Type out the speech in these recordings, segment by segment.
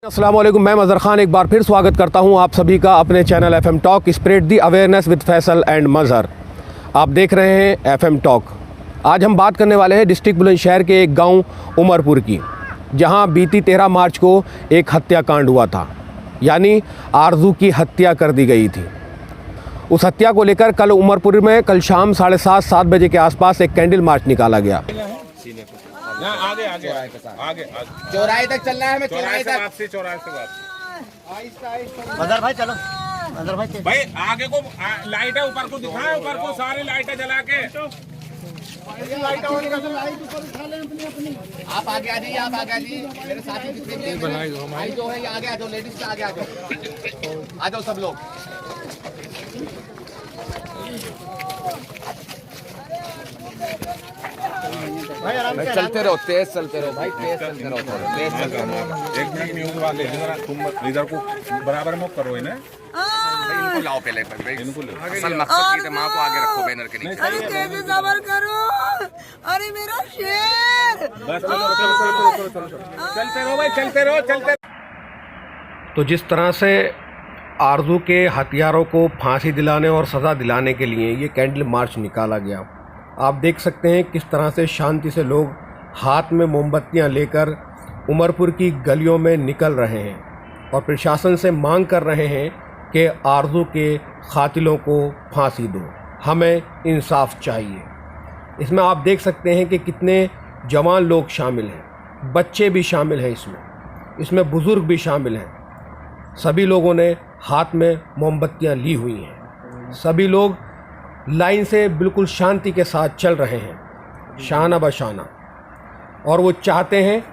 अस्सलाम वालेकुम, मैं मज़हर ख़ान एक बार फिर स्वागत करता हूं आप सभी का अपने channel FM talk spread the awareness with Faisal and Mazhar. आप देख रहे हैं FM टॉक। आज हम बात करने वाले हैं डिस्ट्रिक्ट बुलंदशहर के एक गांव उमरपुर की, जहां बीती 13 मार्च को एक हत्याकांड हुआ था, यानी आरजू की हत्या कर दी गई थी। उस हत्या को लेकर कल उमरपुर में कल शाम 7:30-7 बजे के आसपास एक कैंडल मार्च निकाला गया। आगे चौराहे तक चलना है, हमें चौराहे तक वापसी, चौराहे से वापसी। मदर भाई चलो, मदर भाई भाई आगे को लाइट है, ऊपर को दिखाए, ऊपर को सारी लाइटें जला के। आप आगे आ जाइए, आप आगे आ जाइए, मेरे साथी जितने भी भाई जो है आगे आ जाओ, लेडीज आगे आ जाओ सब लोग। चलते रहो, तेज चलते रहो भाई, तेज चलते रहो, तेज चलते रहो। एक मिनट न्यूज़ वाले तुम इधर को बराबर मुक्त करो इन्हें, इनको लाओ पहले, इनको असल मकसद की दिमाग को आगे रखो बैनर के नीचे। अरे तेज सबर करो, अरे मेरा शेर। बस चलो, चलते रहो भाई, चलते रहो, चलते। तो जिस तरह से आरजू के हथियारों को फांसी दिलाने और सज़ा दिलाने के लिए ये कैंडल मार्च निकाला गया, आप देख सकते हैं किस तरह से शांति से लोग हाथ में मोमबत्तियां लेकर उमरपुर की गलियों में निकल रहे हैं और प्रशासन से मांग कर रहे हैं कि आरजू के कातिलों को फांसी दो, हमें इंसाफ चाहिए। इसमें आप देख सकते हैं कि कितने जवान लोग शामिल हैं, बच्चे भी शामिल हैं, इसमें बुज़ुर्ग भी शामिल हैं। सभी लोगों ने हाथ में मोमबत्तियां ली हुई हैं, सभी लोग लाइन से बिल्कुल शांति के साथ चल रहे हैं, शाना बशाना, और वो चाहते हैं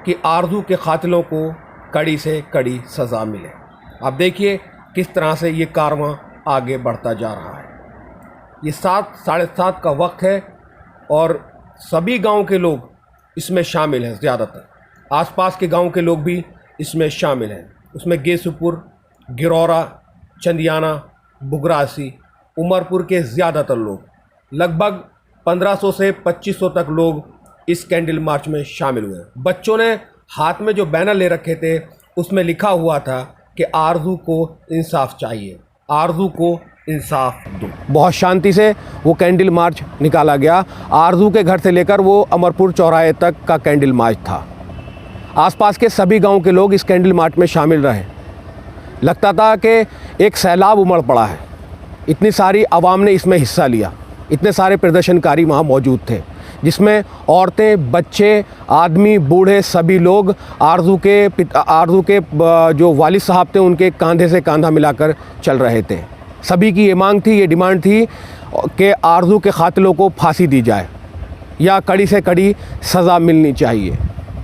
कि आरजू के कातिलों को कड़ी से कड़ी सज़ा मिले। आप देखिए किस तरह से ये कारवां आगे बढ़ता जा रहा है। ये 7-7:30 का वक्त है और सभी गांव के लोग इसमें शामिल हैं, ज़्यादातर आसपास के गांव के लोग भी इसमें शामिल हैं। उसमें गेसुपुर, गिरौरा, चंदियाना, बुगरासी, उमरपुर के ज़्यादातर लोग, लगभग 1500 से 2500 तक लोग इस कैंडल मार्च में शामिल हुए। बच्चों ने हाथ में जो बैनर ले रखे थे उसमें लिखा हुआ था कि आरजू को इंसाफ चाहिए, आरजू को इंसाफ दो। बहुत शांति से वो कैंडल मार्च निकाला गया। आरजू के घर से लेकर वो अमरपुर चौराहे तक का कैंडल मार्च था। आसपास के सभी गांव के लोग इस कैंडल मार्च में शामिल रहे। लगता था कि एक सैलाब उमड़ पड़ा है, इतनी सारी आवाम ने इसमें हिस्सा लिया, इतने सारे प्रदर्शनकारी वहाँ मौजूद थे, जिसमें औरतें, बच्चे, आदमी, बूढ़े, सभी लोग आरजू के जो वालिद साहब थे उनके कंधे से कंधा मिलाकर चल रहे थे। सभी की ये मांग थी, ये डिमांड थी कि आरजू के कातिलों को फांसी दी जाए या कड़ी से कड़ी सज़ा मिलनी चाहिए।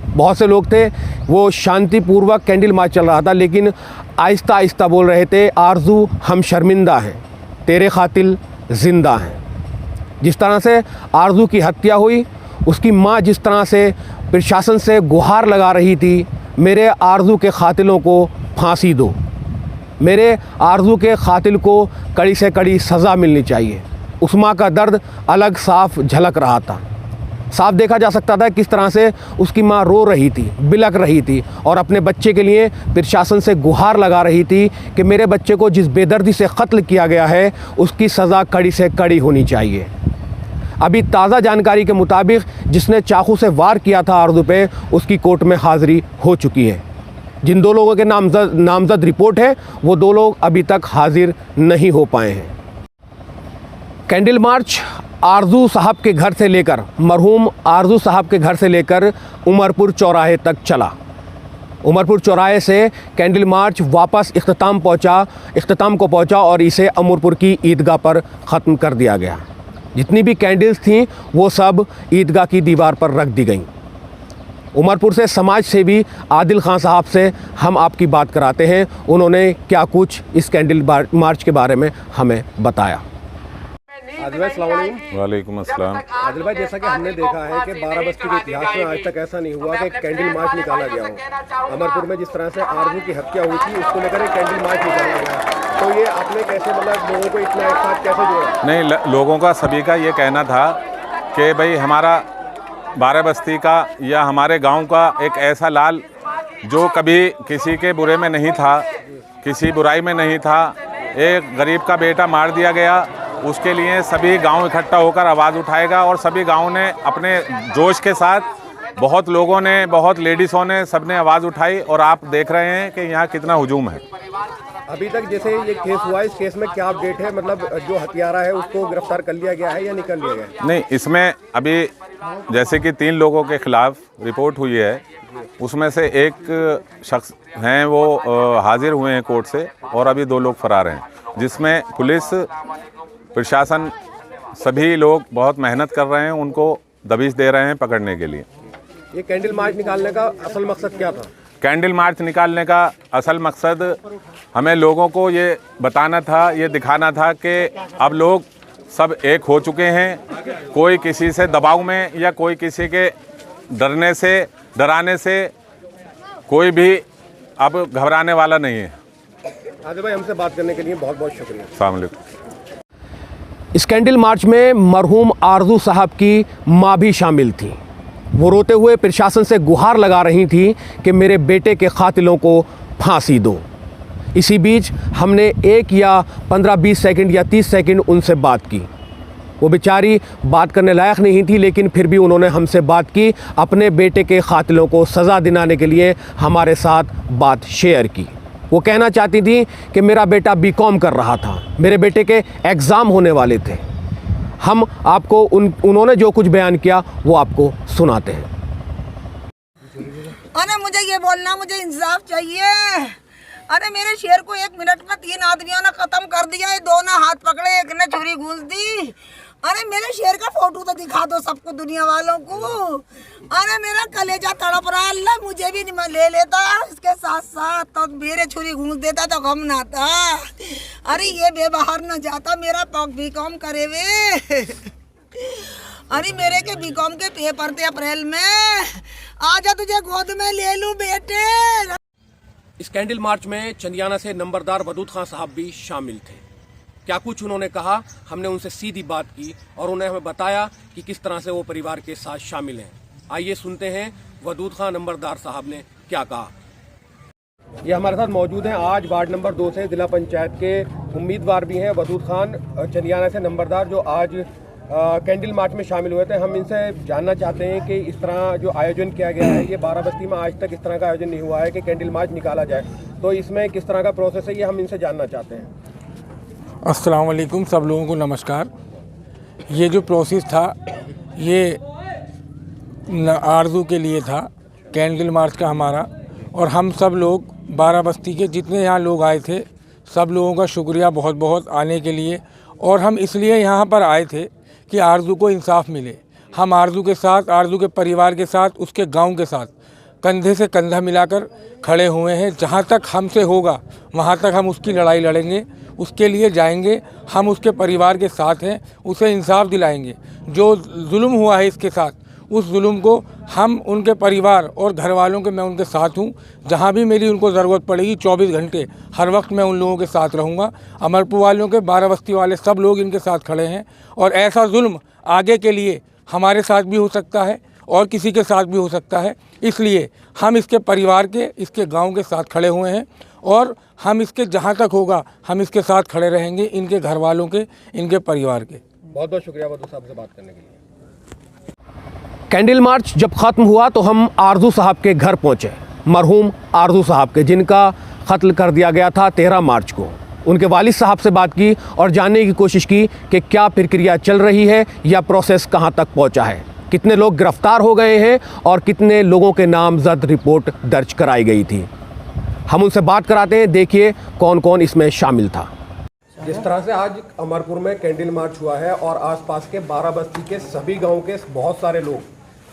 बहुत से लोग थे, वो शांतिपूर्वक कैंडल मार्च चल रहा था, लेकिन आहिस्ता आहिस्ता बोल रहे थे, आरजू हम शर्मिंदा हैं, तेरे कातिल ज़िंदा हैं। जिस तरह से आरजू की हत्या हुई, उसकी माँ जिस तरह से प्रशासन से गुहार लगा रही थी, मेरे आरजू के कातिलों को फांसी दो, मेरे आरजू के कातिल को कड़ी से कड़ी सज़ा मिलनी चाहिए, उस माँ का दर्द अलग साफ झलक रहा था। साफ देखा जा सकता था किस तरह से उसकी माँ रो रही थी, बिलख रही थी और अपने बच्चे के लिए प्रशासन से गुहार लगा रही थी कि मेरे बच्चे को जिस बेदर्दी से कत्ल किया गया है उसकी सज़ा कड़ी से कड़ी होनी चाहिए। अभी ताज़ा जानकारी के मुताबिक जिसने चाकू से वार किया था आरजू पे, उसकी कोर्ट में हाज़िरी हो चुकी है। जिन 2 लोगों के नामजद रिपोर्ट है, वो 2 लोग अभी तक हाजिर नहीं हो पाए हैं। कैंडल मार्च आरजू साहब के घर से लेकर, मरहूम आरजू साहब के घर से लेकर उमरपुर चौराहे तक चला। उमरपुर चौराहे से कैंडल मार्च वापस इख्तिताम को पहुंचा और इसे अमरपुर की ईदगाह पर ख़त्म कर दिया गया। जितनी भी कैंडल्स थीं वो सब ईदगाह की दीवार पर रख दी गईं। उमरपुर से समाज सेवी आदिल खान साहब से हम आपकी बात कराते हैं, उन्होंने क्या कुछ इस कैंडल मार्च के बारे में हमें बताया। आदिल भाई अस्सलाम वालेकुम। वालेकुम अस्सलाम। आदिल भाई, जैसा कि हमने देखा है कि बाराबस्ती के इतिहास में आज तक ऐसा नहीं हुआ कि कैंडल मार्च निकाला गया हो। अमरपुर में जिस तरह से आरजू की हत्या हुई थी, उसको लेकर एक कैंडल मार्च निकाला गया, तो ये आपने कैसे, मतलब लोगों को इतना एक साथ कैसे जोड़ा? नहीं, लोगों का सभी का ये कहना था कि भाई हमारा बाराबस्ती का या हमारे गांव का एक ऐसा लाल जो कभी किसी के बुरे में नहीं था, किसी बुराई में नहीं था, एक गरीब का बेटा मार दिया गया, उसके लिए सभी गांव इकट्ठा होकर आवाज़ उठाएगा और सभी गांव ने अपने जोश के साथ, बहुत लोगों ने, बहुत लेडीज़ों ने, सब ने आवाज़ उठाई और आप देख रहे हैं कि यहाँ कितना हुजूम है। अभी तक जैसे ये केस हुआ है, इस केस में क्या अपडेट है? मतलब जो हत्यारा है उसको गिरफ्तार कर लिया गया है या निकल लिया गया है? नहीं, इसमें अभी जैसे कि 3 लोगों के खिलाफ रिपोर्ट हुई है, उसमें से एक शख्स हैं वो हाजिर हुए हैं कोर्ट से और अभी 2 लोग फरार हैं, जिसमें पुलिस प्रशासन सभी लोग बहुत मेहनत कर रहे हैं, उनको दबिश दे रहे हैं पकड़ने के लिए। ये कैंडल मार्च निकालने का असल मकसद क्या था? कैंडल मार्च निकालने का असल मकसद हमें लोगों को ये बताना था, ये दिखाना था कि अब लोग सब एक हो चुके हैं, कोई किसी से दबाव में या कोई किसी के डरने से, डराने से कोई भी अब घबराने वाला नहीं है। आदिल भाई, हमसे बात करने के लिए बहुत बहुत शुक्रिया। अस्सलाम वालेकुम। इस कैंडल मार्च में मरहूम आरजू साहब की माँ भी शामिल थी। वो रोते हुए प्रशासन से गुहार लगा रही थी कि मेरे बेटे के कातिलों को फांसी दो। इसी बीच हमने 1 या 15-20 सेकंड या 30 सेकंड उनसे बात की। वो बेचारी बात करने लायक नहीं थी, लेकिन फिर भी उन्होंने हमसे बात की, अपने बेटे के कातिलों को सज़ा दिलाने के लिए हमारे साथ बात शेयर की। वो कहना चाहती थी कि मेरा बेटा बीकॉम कर रहा था, मेरे बेटे के एग्ज़ाम होने वाले थे। हम आपको उन्होंने जो कुछ बयान किया वो आपको सुनाते हैं। अरे मुझे ये बोलना, मुझे इंसाफ चाहिए। अरे मेरे शेर को 1 मिनट में 3 आदमियों ने खत्म कर दिया। 2 ने हाथ पकड़े, 1 ने छुरी घूस दी। अरे मेरे शेर का फोटो तो दिखा दो सबको, दुनिया वालों को। अरे मेरा कलेजा तड़प रहा, अल्लाह मुझे भी ले लेता इसके साथ साथ, तो मेरे छुरी घूस देता तो गम ना था। अरे ये बेबाहर न जाता, मेरा बीकॉम करे वे। अरे मेरे के बीकॉम के पेपर थे अप्रैल में। आजा तुझे गोद में ले लूं बेटे। इस कैंडल मार्च में चंदियाना से नंबरदार वदूद खान साहब भी शामिल थे। क्या कुछ उन्होंने कहा, हमने उनसे सीधी बात की और उन्हें हमें बताया कि किस तरह से वो परिवार के साथ शामिल हैं। आइए सुनते हैं वदूद खान नंबरदार साहब ने क्या कहा। ये हमारे साथ मौजूद हैं आज वार्ड नंबर 2 से जिला पंचायत के उम्मीदवार भी हैं वदूद खान चंदियाना से नंबरदार, जो आज कैंडल मार्च में शामिल हुए थे। हम इनसे जानना चाहते हैं कि इस तरह जो आयोजन किया गया है, ये बाराबस्ती में आज तक इस तरह का आयोजन नहीं हुआ है कि कैंडल मार्च निकाला जाए, तो इसमें किस तरह का प्रोसेस है, ये हम इनसे जानना चाहते हैं। अस्सलाम वालेकुम, सब लोगों को नमस्कार। ये जो प्रोसेस था ये आरजू के लिए था, कैंडल मार्च का हमारा, और हम सब लोग बाराबस्ती के जितने यहाँ लोग आए थे, सब लोगों का शुक्रिया बहुत बहुत आने के लिए। और हम इसलिए यहाँ पर आए थे कि आरजू को इंसाफ मिले। हम आरजू के साथ, आरजू के परिवार के साथ, उसके गांव के साथ कंधे से कंधा मिलाकर खड़े हुए हैं। जहाँ तक हमसे होगा वहाँ तक हम उसकी लड़ाई लड़ेंगे, उसके लिए जाएंगे। हम उसके परिवार के साथ हैं, उसे इंसाफ दिलाएंगे। जो जुल्म हुआ है इसके साथ, उस जुल्म को हम उनके परिवार और घर वालों के, मैं उनके साथ हूँ। जहाँ भी मेरी उनको ज़रूरत पड़ेगी 24 घंटे हर वक्त मैं उन लोगों के साथ रहूँगा। अमरपुर वालों के, बाराबस्ती वाले सब लोग इनके साथ खड़े हैं। और ऐसा जुल्म आगे के लिए हमारे साथ भी हो सकता है और किसी के साथ भी हो सकता है, इसलिए हम इसके परिवार के, इसके गांव के साथ खड़े हुए हैं। और हम इसके जहां तक होगा हम इसके साथ खड़े रहेंगे, इनके घर वालों के, इनके परिवार के। बहुत बहुत शुक्रिया वदूद साहब से बात करने के लिए। कैंडल मार्च जब ख़त्म हुआ तो हम आरजू साहब के घर पहुंचे, मरहूम आरजू साहब के, जिनका कत्ल कर दिया गया था 13 मार्च को। उनके वालिद साहब से बात की और जानने की कोशिश की कि क्या प्रक्रिया चल रही है या प्रोसेस कहां तक पहुंचा है, कितने लोग गिरफ्तार हो गए हैं और कितने लोगों के नामजद रिपोर्ट दर्ज कराई गई थी। हम उनसे बात कराते हैं, देखिए कौन कौन इसमें शामिल था। जिस तरह से आज अमरपुर में कैंडल मार्च हुआ है और आसपास के बाराबस्ती के सभी गांव के बहुत सारे लोग,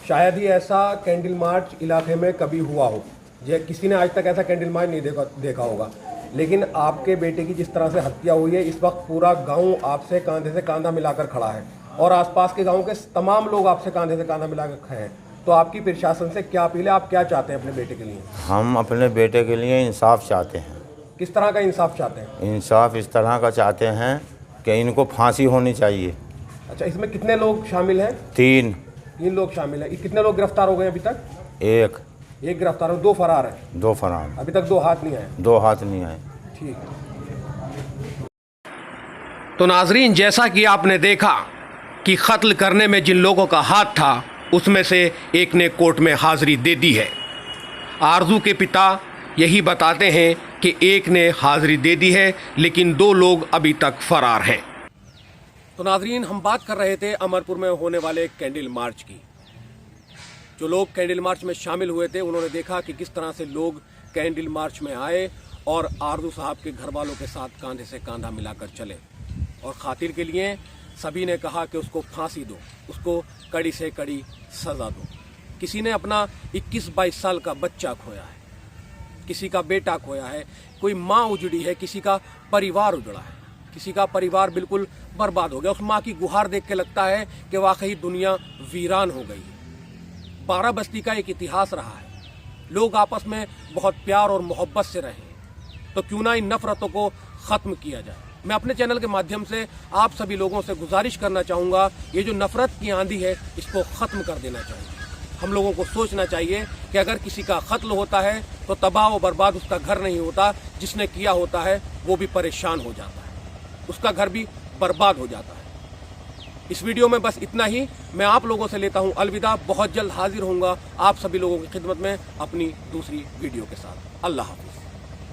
शायद ही ऐसा कैंडल मार्च इलाके में कभी हुआ हो, ये किसी ने आज तक ऐसा कैंडल मार्च नहीं देखा होगा। लेकिन आपके बेटे की जिस तरह से हत्या हुई है, इस वक्त पूरा गांव आपसे कांधे से कांधा मिलाकर खड़ा है और आसपास के गांव के तमाम लोग आपसे कांधे से कांधा मिलाकर खड़े हैं। तो आपकी प्रशासन से क्या अपील है, आप क्या चाहते हैं अपने बेटे के लिए? हम अपने बेटे के लिए इंसाफ चाहते हैं। किस तरह का इंसाफ चाहते हैं? इंसाफ इस तरह का चाहते हैं कि इनको फांसी होनी चाहिए। अच्छा, इसमें कितने लोग शामिल हैं? 3 लोग शामिल हैं। कितने लोग गिरफ्तार हो गए अभी तक? 1। एक गिरफ्तार और 2 फरार हैं। 2 फरार, अभी तक 2 हाथ नहीं आए। 2 हाथ नहीं आए। ठीक। तो नाजरीन, जैसा कि आपने देखा कि कत्ल करने में जिन लोगों का हाथ था उसमें से एक ने कोर्ट में हाजिरी दे दी है। आरजू के पिता यही बताते हैं कि एक ने हाजिरी दे दी है लेकिन 2 लोग अभी तक फरार हैं। तो नाजरीन, हम बात कर रहे थे अमरपुर में होने वाले कैंडल मार्च की। जो लोग कैंडल मार्च में शामिल हुए थे उन्होंने देखा कि किस तरह से लोग कैंडल मार्च में आए और आरजू साहब के घर वालों के साथ कंधे से कंधा मिलाकर चले और खातिर के लिए सभी ने कहा कि उसको फांसी दो, उसको कड़ी से कड़ी सजा दो। किसी ने अपना 21-22 साल का बच्चा खोया है, किसी का बेटा खोया है, कोई माँ उजड़ी है, किसी का परिवार उजड़ा है, किसी का परिवार बिल्कुल बर्बाद हो गया। उस माँ की गुहार देख के लगता है कि वाकई दुनिया वीरान हो गई है। बाराबस्ती का एक इतिहास रहा है, लोग आपस में बहुत प्यार और मोहब्बत से रहे, तो क्यों ना इन नफरतों को ख़त्म किया जाए। मैं अपने चैनल के माध्यम से आप सभी लोगों से गुजारिश करना चाहूँगा, ये जो नफरत की आंधी है इसको ख़त्म कर देना चाहिए। हम लोगों को सोचना चाहिए कि अगर किसी का कत्ल होता है तो तबाह व बर्बाद उसका घर नहीं होता, जिसने किया होता है वो भी परेशान हो जाता है, उसका घर भी बर्बाद हो जाता है। इस वीडियो में बस इतना ही। मैं आप लोगों से लेता हूं अलविदा। बहुत जल्द हाजिर होऊंगा आप सभी लोगों की खिदमत में अपनी दूसरी वीडियो के साथ। अल्लाह हाफिज़।